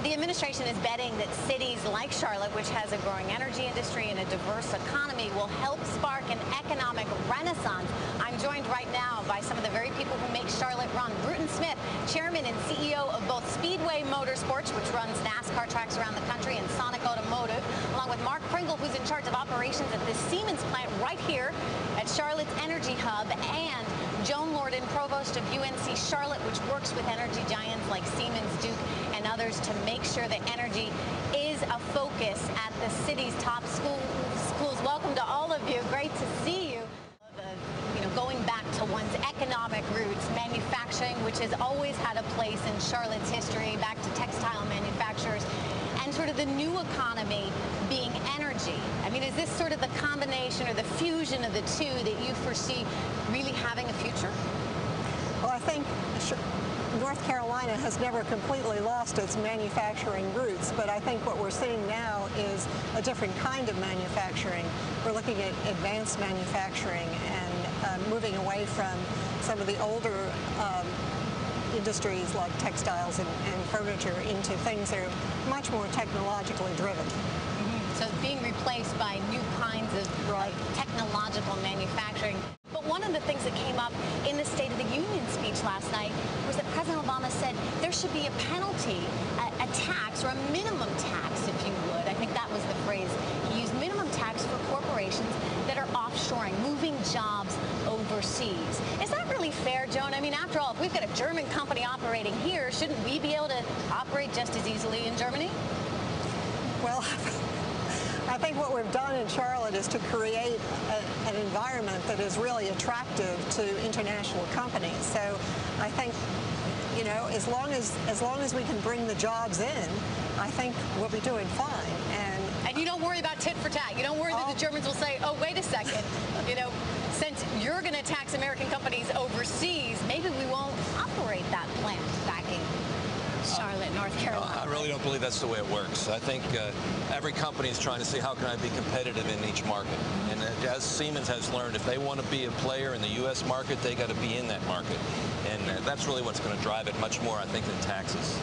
The administration is betting that cities like Charlotte, which has a growing energy industry and a diverse economy, will help spark an economic renaissance. I'm joined right now by some of the very people who make Charlotte run. Bruton Smith, chairman and CEO of both Speedway Motorsports, which runs NASCAR tracks around the country, and Sonic Automotive, along with Mark Pringle, who's in charge of operations at the Siemens plant right here at Charlotte's Energy Hub, and Joan, Lorden, Provost of UNC Charlotte, which works with energy giants like Siemens, Duke, and others to make sure that energy is a focus at the city's top schools. Welcome to all of you. Great to see you. Going back to one's economic roots, manufacturing, which has always had a place in Charlotte's history, back to textile manufacturers, and sort of the new economy being energy. I mean, is this sort of the combination or the fusion of the two that you foresee really having a future? Well, I think North Carolina has never completely lost its manufacturing roots, but I think what we're seeing now is a different kind of manufacturing. We're looking at advanced manufacturing and moving away from some of the older industries like textiles and furniture into things that are much more technologically driven. So it's being replaced by new kinds of technological manufacturing. But one of the things that came up in the State of the Union speech last night was that President Obama said there should be a penalty, a tax, or a minimum tax, if you would. I think that was the phrase he used, minimum tax for corporations that are offshoring, moving jobs overseas. Is that really fair, Joan? I mean, after all, if we've got a German company operating here, shouldn't we be able to operate just as easily in Germany? Well, I think what we've done in Charlotte is to create an environment that is really attractive to international companies. So I think, you know, as long as we can bring the jobs in, I think we'll be doing fine. And you don't worry about tit for tat. You don't worry that the Germans will say, oh, wait a second, you know, since you're going to tax American companies overseas, maybe we won't operate that plant back in Charlotte, North Carolina. I really don't believe that's the way it works. I think every company is trying to see how can I be competitive in each market. And as Siemens has learned, if they want to be a player in the U.S. market, they got to be in that market. And that's really what's going to drive it much more, I think, than taxes.